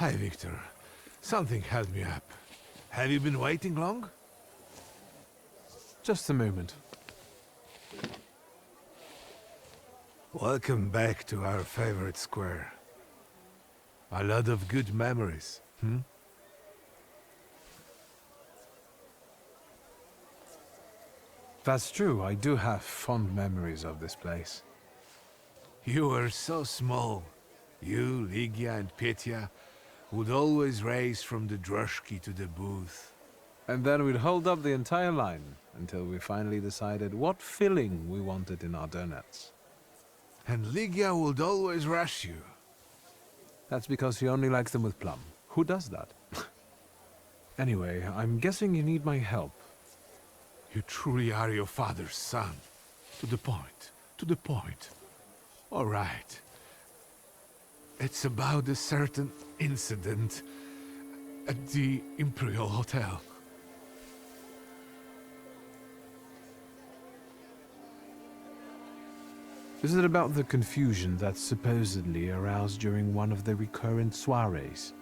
Hi, Victor. Something held me up. Have you been waiting long? Just a moment. Welcome back to our favorite square. A lot of good memories, hmm? That's true, I do have fond memories of this place. You were so small. You, Ligia, and Petya would always race from the droshky to the booth. And then we'd hold up the entire line until we finally decided what filling we wanted in our donuts. And Ligia would always rush you. That's because she only likes them with plum. Who does that? Anyway, I'm guessing you need my help. You truly are your father's son. To the point. To the point. All right. It's about a certain incident at the Imperial Hotel. Is it about the confusion that supposedly aroused during one of the recurrent soirees?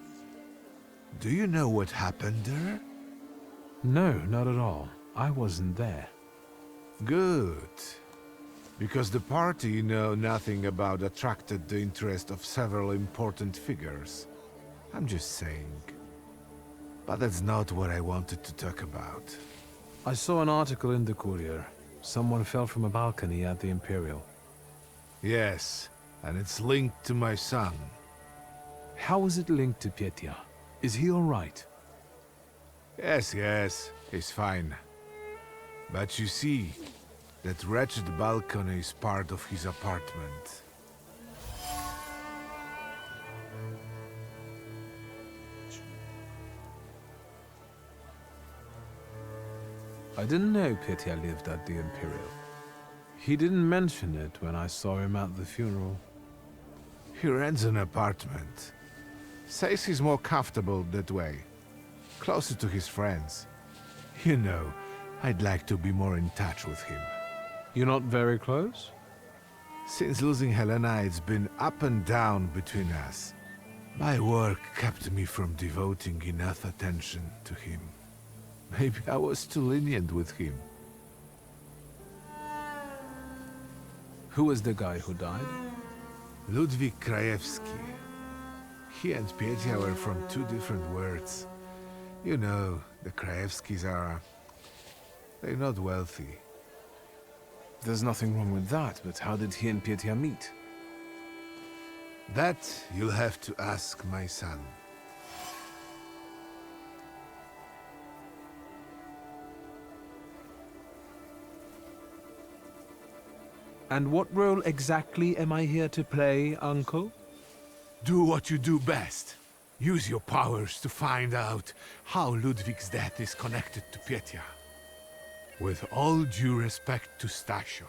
Do you know what happened there? No, not at all. I wasn't there. Good. Because the party you know nothing about attracted the interest of several important figures. I'm just saying. But that's not what I wanted to talk about. I saw an article in the Courier. Someone fell from a balcony at the Imperial. Yes, and it's linked to my son. How is it linked to Petya? Is he all right? Yes, he's fine. But you see, that wretched balcony is part of his apartment. I didn't know Petya lived at the Imperial. He didn't mention it when I saw him at the funeral. He rents an apartment. Says he's more comfortable that way. Closer to his friends. You know, I'd like to be more in touch with him. You're not very close? Since losing Helena, it's been up and down between us. My work kept me from devoting enough attention to him. Maybe I was too lenient with him. Who was the guy who died? Ludwik Krajewski. He and Petya were from two different worlds. You know, the Krajewskis are... they're not wealthy. There's nothing wrong with that, but how did he and Petya meet? That you'll have to ask my son. And what role exactly am I here to play, Uncle? Do what you do best. Use your powers to find out how Ludwig's death is connected to Petya. With all due respect to Sasha,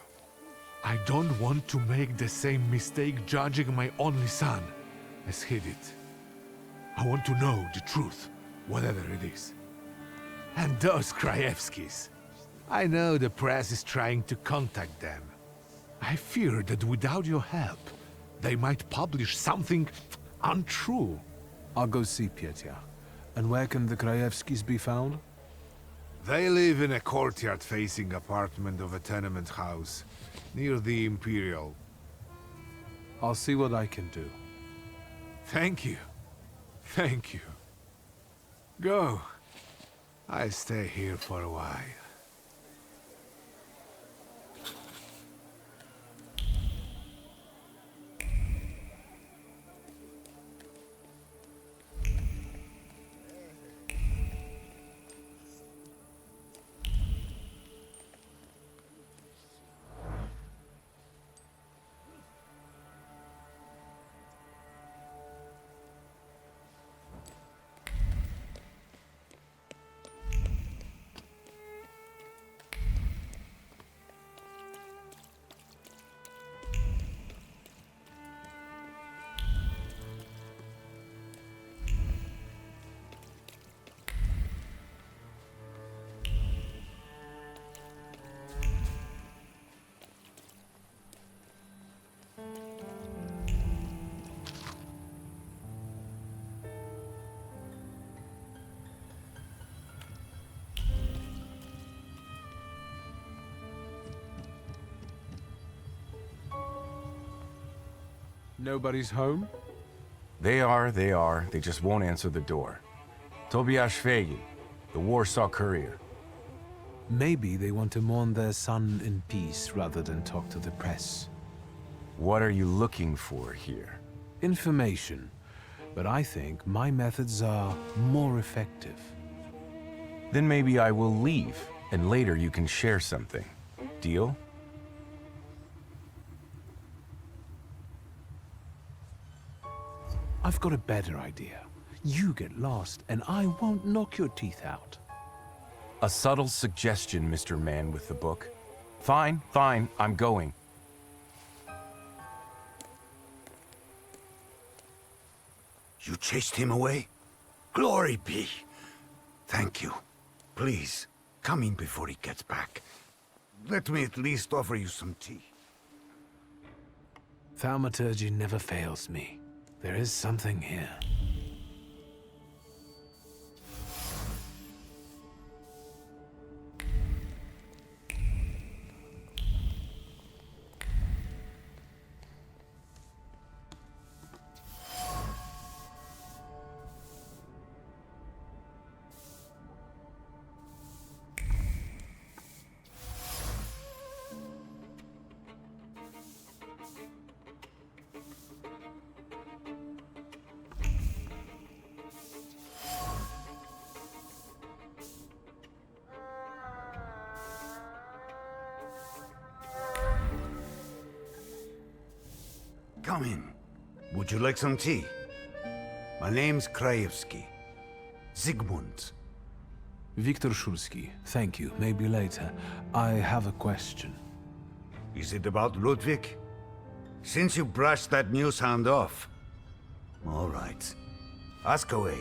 I don't want to make the same mistake judging my only son as he did. I want to know the truth, whatever it is. And those Krajewskis. I know the press is trying to contact them. I fear that without your help, they might publish something untrue. I'll go see Petya. And where can the Krajewskis be found? They live in a courtyard-facing apartment of a tenement house, near the Imperial. I'll see what I can do. Thank you. Thank you. Go. I'll stay here for a while. Nobody's home? They are. They just won't answer the door. Tobias Fagin, the Warsaw Courier. Maybe they want to mourn their son in peace rather than talk to the press. What are you looking for here? Information. But I think my methods are more effective. Then maybe I will leave, and later you can share something. Deal? I've got a better idea. You get lost, and I won't knock your teeth out. A subtle suggestion, Mr. Man with the book. Fine, I'm going. You chased him away? Glory be. Thank you. Please, come in before he gets back. Let me at least offer you some tea. Thaumaturge never fails me. There is something here. Come in. Would you like some tea? My name's Krajewski. Zygmunt. Viktor Szulski, thank you. Maybe later. I have a question. Is it about Ludwig? Since you brushed that news hound off. All right. Ask away.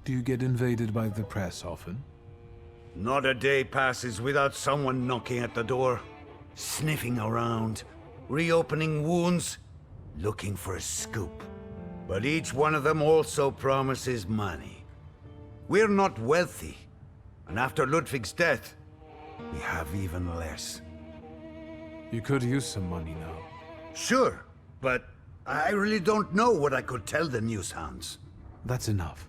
Do you get invaded by the press often? Not a day passes without someone knocking at the door, sniffing around, reopening wounds, looking for a scoop. But each one of them also promises money. We're not wealthy, and after Ludwig's death, we have even less. You could use some money now. Sure, but I really don't know what I could tell the news hounds. That's enough.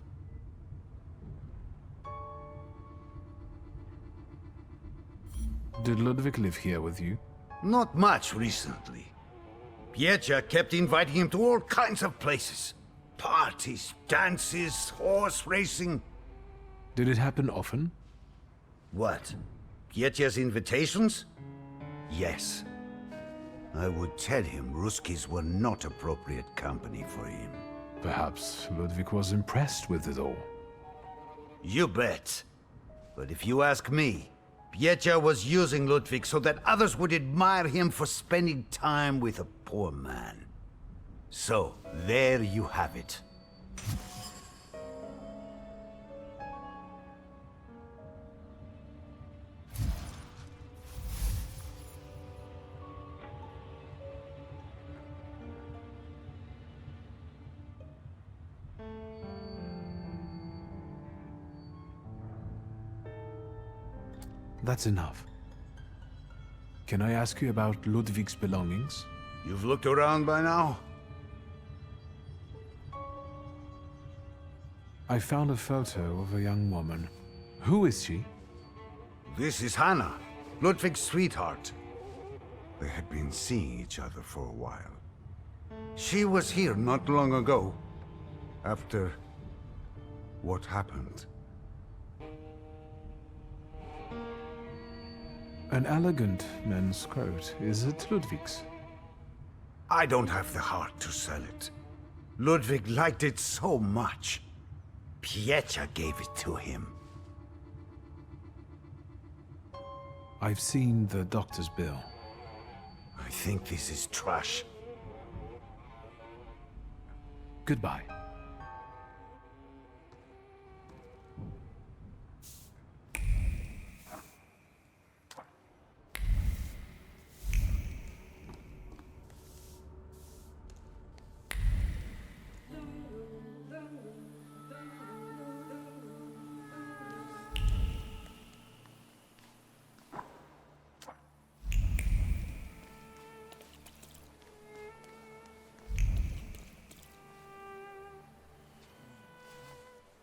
Did Ludwig live here with you? Not much recently. Piecia kept inviting him to all kinds of places. Parties, dances, horse racing. Did it happen often? What? Piecia's invitations? Yes. I would tell him Ruskies were not appropriate company for him. Perhaps Ludwig was impressed with it all. You bet. But if you ask me, Piecia was using Ludwig so that others would admire him for spending time with a poor man. So, there you have it. That's enough. Can I ask you about Ludwig's belongings? You've looked around by now? I found a photo of a young woman. Who is she? This is Hannah, Ludwig's sweetheart. They had been seeing each other for a while. She was here not long ago, after what happened. An elegant men's coat. Is it Ludwig's? I don't have the heart to sell it. Ludwig liked it so much. Piecia gave it to him. I've seen the doctor's bill. I think this is trash. Goodbye.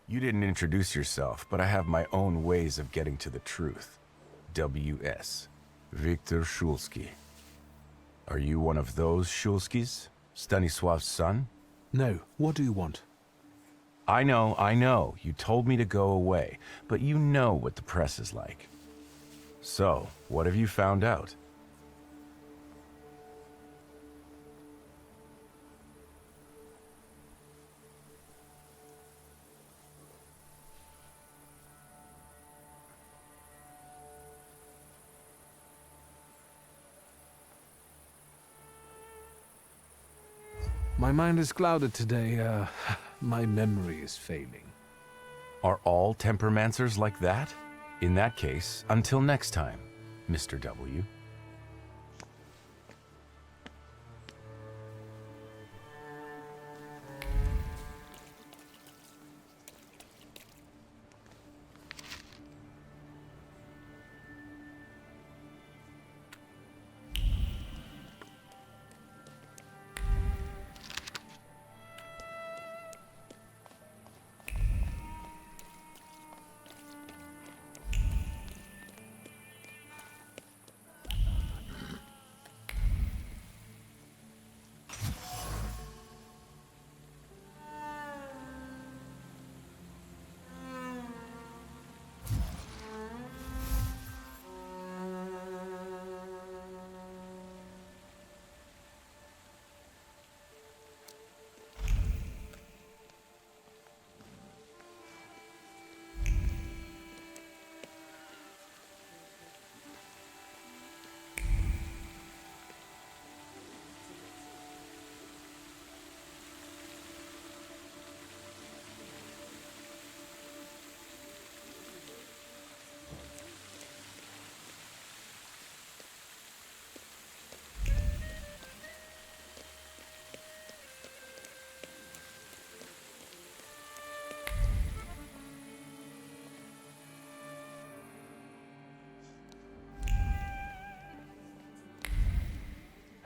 You didn't introduce yourself, but I have my own ways of getting to the truth. W.S. Victor Shulsky. Are you one of those Shulskys? Stanisław's son? No, what do you want? I know. You told me to go away, but you know what the press is like. So, what have you found out? My mind is clouded today. My memory is failing. Are all temperamancers like that? In that case, until next time, Mr. W.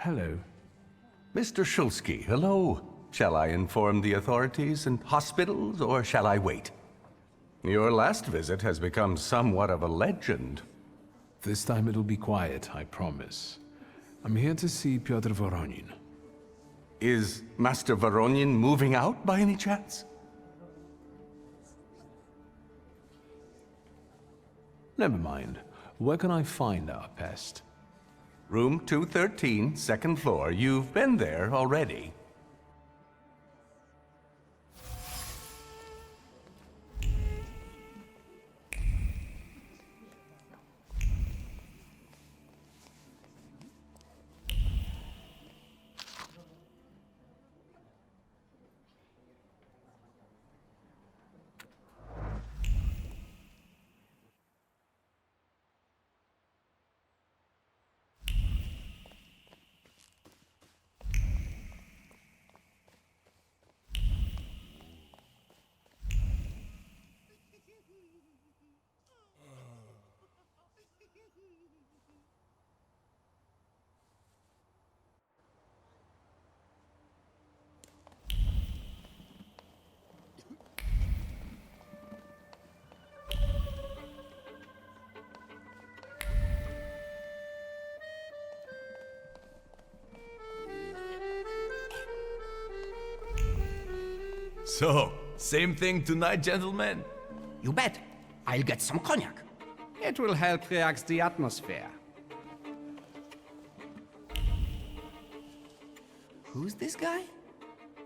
Hello. Mr. Shulsky, hello. Shall I inform the authorities and hospitals, or shall I wait? Your last visit has become somewhat of a legend. This time it'll be quiet, I promise. I'm here to see Pyotr Voronin. Is Master Voronin moving out by any chance? Never mind. Where can I find our pest? Room 213, second floor. You've been there already. So, same thing tonight, gentlemen? You bet. I'll get some cognac. It will help relax the atmosphere. Who's this guy?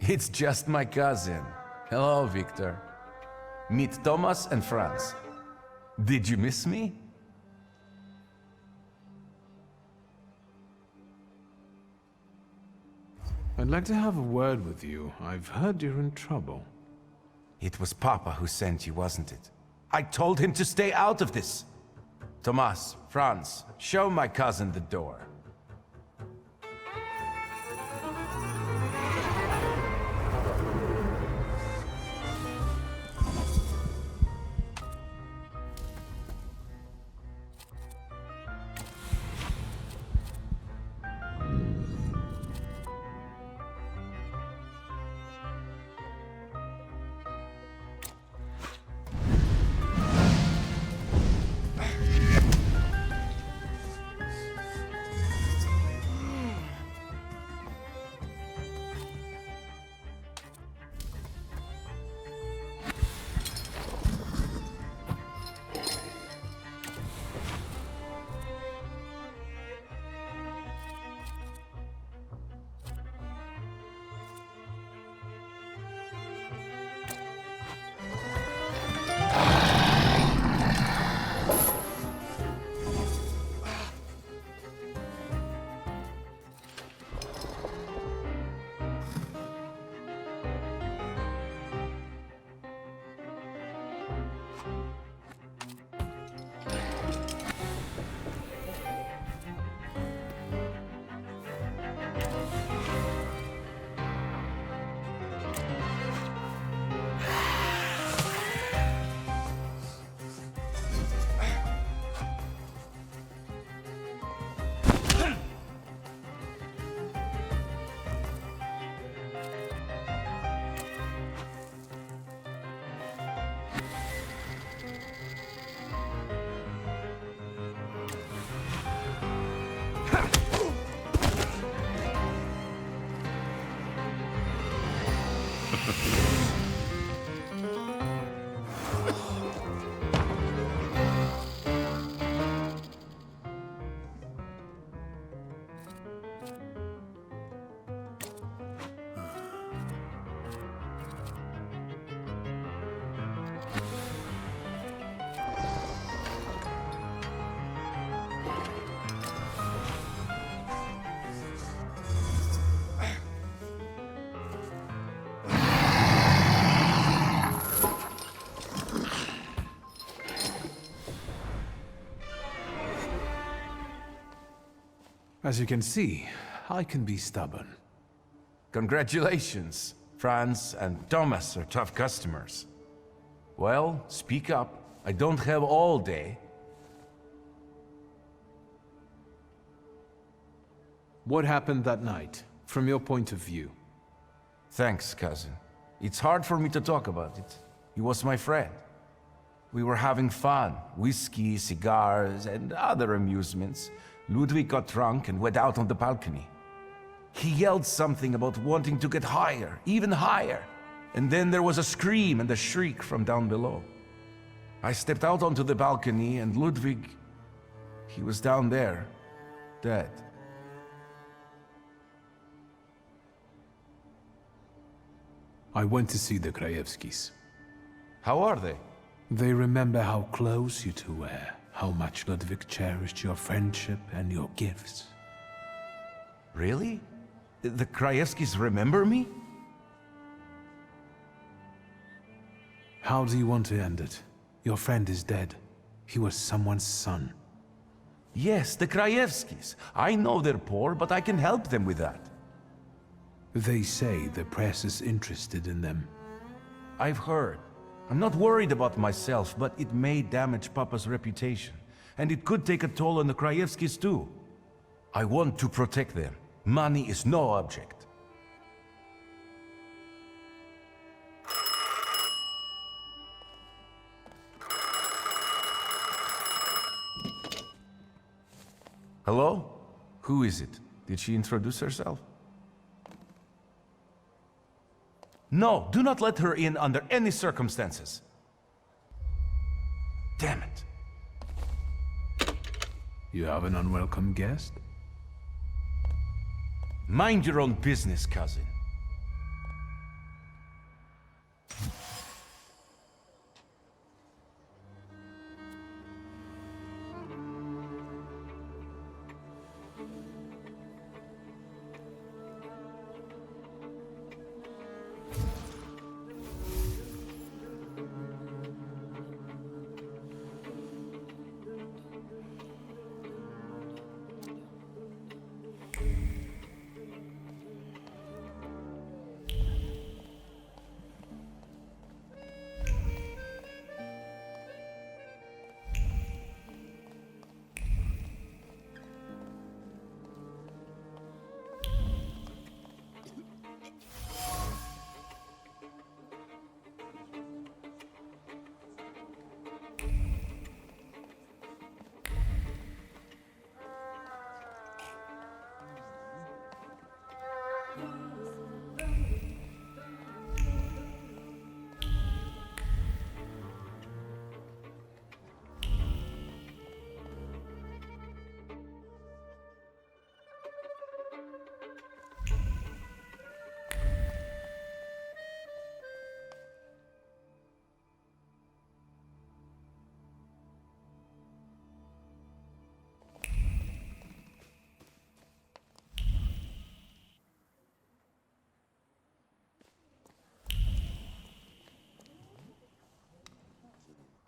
It's just my cousin. Hello, Victor. Meet Thomas and Franz. Did you miss me? I'd like to have a word with you. I've heard you're in trouble. It was Papa who sent you, wasn't it? I told him to stay out of this. Thomas, Franz, show my cousin the door. As you can see, I can be stubborn. Congratulations. Franz and Thomas are tough customers. Well, speak up. I don't have all day. What happened that night, from your point of view? Thanks, cousin. It's hard for me to talk about it. He was my friend. We were having fun. Whiskey, cigars, and other amusements. Ludwig got drunk and went out on the balcony. He yelled something about wanting to get higher, even higher. And then there was a scream and a shriek from down below. I stepped out onto the balcony and Ludwig, he was down there, dead. I went to see the Krajewskis. How are they? They remember how close you two were, how much Ludwig cherished your friendship and your gifts. Really? The Krajewskis remember me? How do you want to end it? Your friend is dead. He was someone's son. Yes, the Krajewskis. I know they're poor, but I can help them with that. They say the press is interested in them. I've heard. I'm not worried about myself, but it may damage Papa's reputation. And it could take a toll on the Krajewskis too. I want to protect them. Money is no object. Hello? Who is it? Did she introduce herself? No, do not let her in under any circumstances. Damn it. You have an unwelcome guest? Mind your own business, cousin.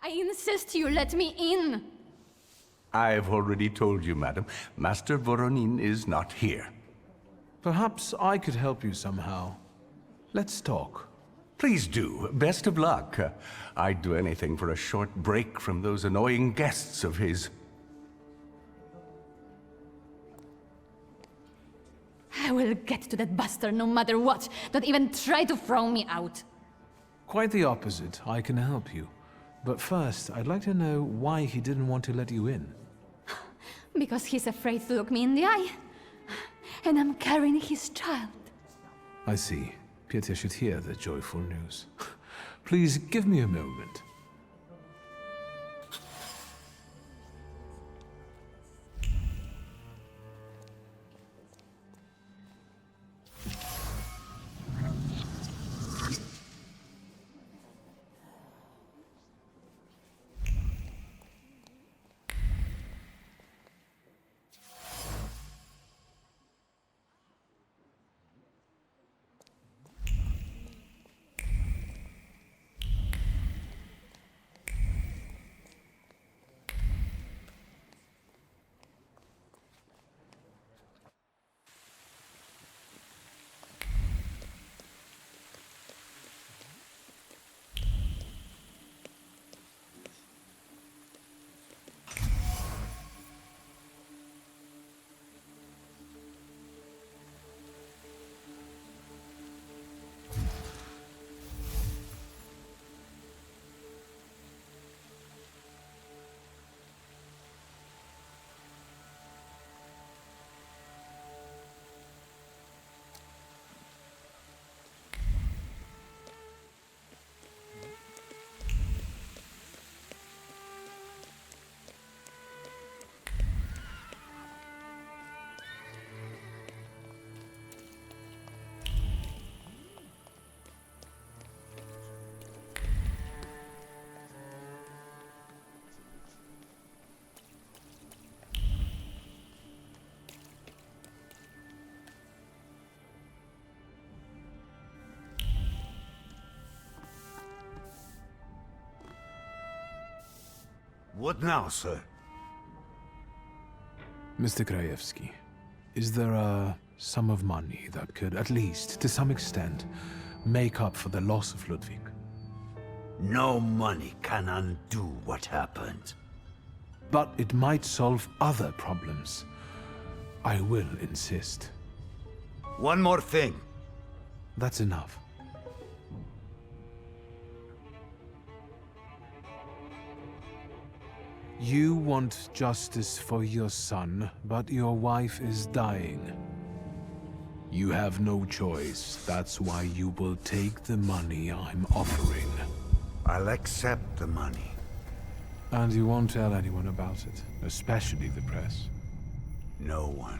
I insist you let me in! I've already told you, madam. Master Voronin is not here. Perhaps I could help you somehow. Let's talk. Please do. Best of luck. I'd do anything for a short break from those annoying guests of his. I will get to that bastard no matter what. Don't even try to throw me out. Quite the opposite. I can help you. But first, I'd like to know why he didn't want to let you in. Because he's afraid to look me in the eye. And I'm carrying his child. I see. Pietia should hear the joyful news. Please give me a moment. What now, sir? Mr. Krajewski, is there a sum of money that could, at least to some extent, make up for the loss of Ludwig? No money can undo what happened. But it might solve other problems. I will insist. One more thing. That's enough. You want justice for your son, but your wife is dying. You have no choice. That's why you will take the money I'm offering. I'll accept the money. And you won't tell anyone about it, especially the press. No one.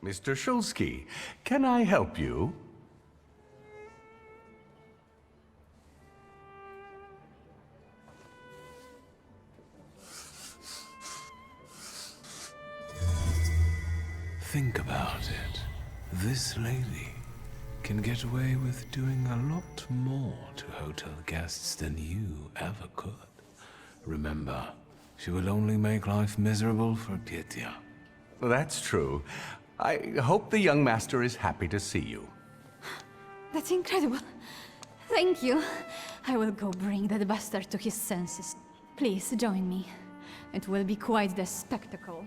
Mr. Shulsky, can I help you? Think about it. This lady can get away with doing a lot more to hotel guests than you ever could. Remember, she will only make life miserable for Pietia. That's true. I hope the young master is happy to see you. That's incredible. Thank you. I will go bring that bastard to his senses. Please join me. It will be quite the spectacle.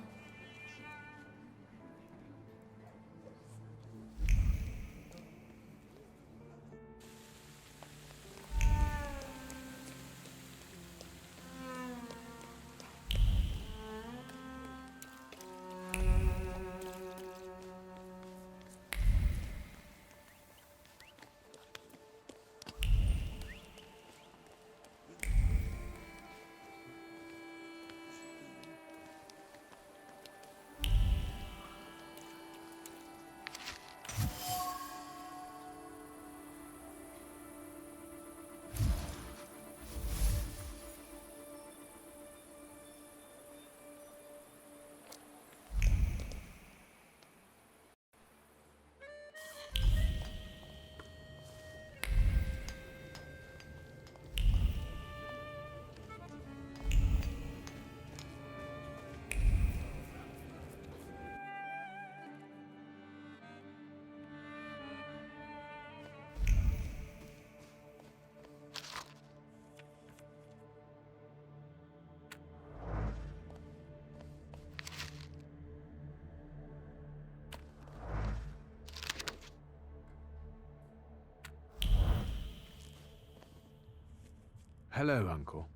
Hello, Uncle.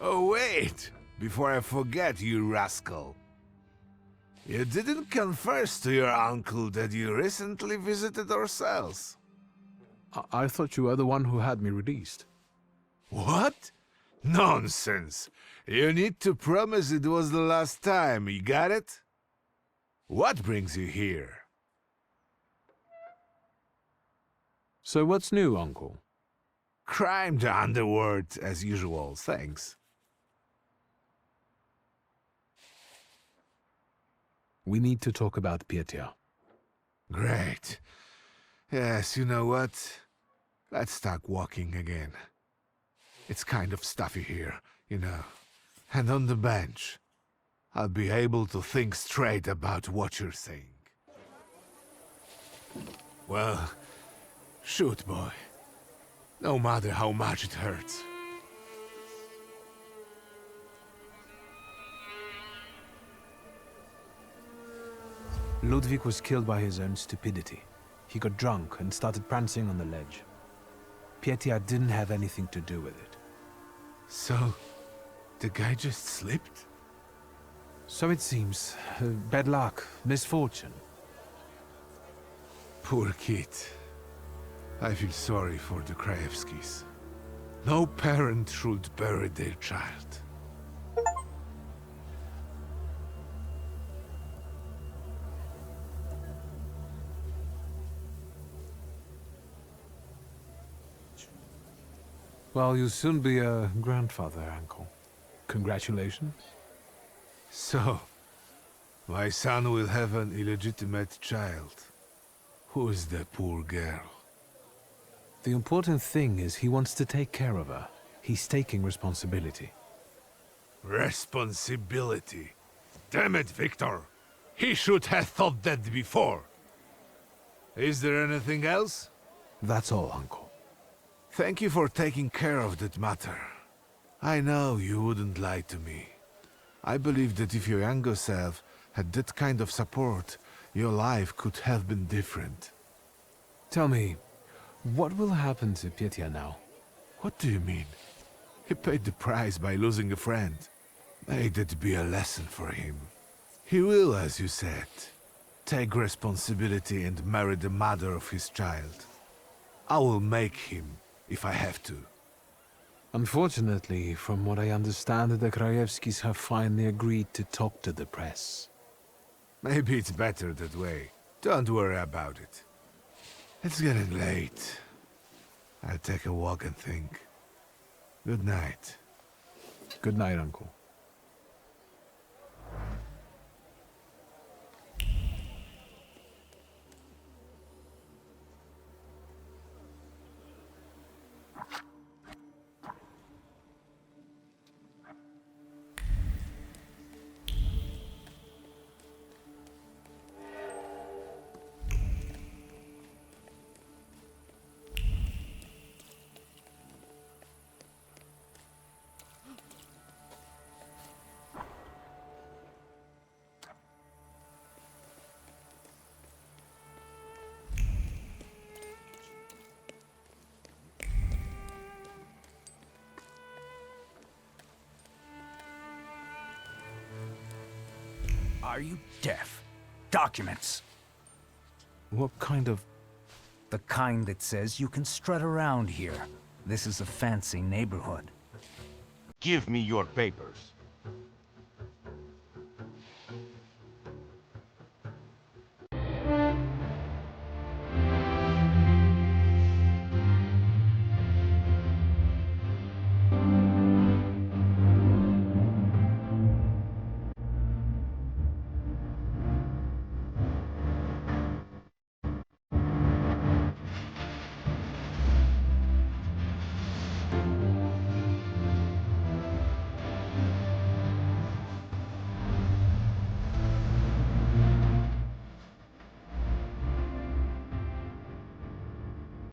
Oh, wait! Before I forget, you rascal. You didn't confess to your uncle that you recently visited our cells. I thought you were the one who had me released. What? Nonsense! You need to promise it was the last time, you got it? What brings you here? So what's new, Uncle? Crime the underworld, as usual, thanks. We need to talk about Pietya. Great. Yes, you know what? Let's start walking again. It's kind of stuffy here, you know. And on the bench, I'll be able to think straight about what you're saying. Well, shoot, boy. No matter how much it hurts. Ludwig was killed by his own stupidity. He got drunk and started prancing on the ledge. Pietya didn't have anything to do with it. So, the guy just slipped? So it seems. Bad luck, misfortune. Poor kid. I feel sorry for the Krajewskis. No parent should bury their child. Well, you'll soon be a grandfather, Uncle. Congratulations. So, my son will have an illegitimate child. Who is the poor girl? The important thing is he wants to take care of her. He's taking responsibility. Responsibility. Damn it, Victor! He should have thought that before. Is there anything else? That's all, Uncle. Thank you for taking care of that matter. I know you wouldn't lie to me. I believe that if your younger self had that kind of support, your life could have been different. Tell me, what will happen to Pietya now? What do you mean? He paid the price by losing a friend. May that be a lesson for him. He will, as you said, take responsibility and marry the mother of his child. I will make him, if I have to. Unfortunately, from what I understand, the Krajewskis have finally agreed to talk to the press. Maybe it's better that way. Don't worry about it. It's getting late. I'll take a walk and think. Good night. Good night, Uncle. Are you deaf? Documents. What kind of... The kind that says you can strut around here. This is a fancy neighborhood. Give me your papers.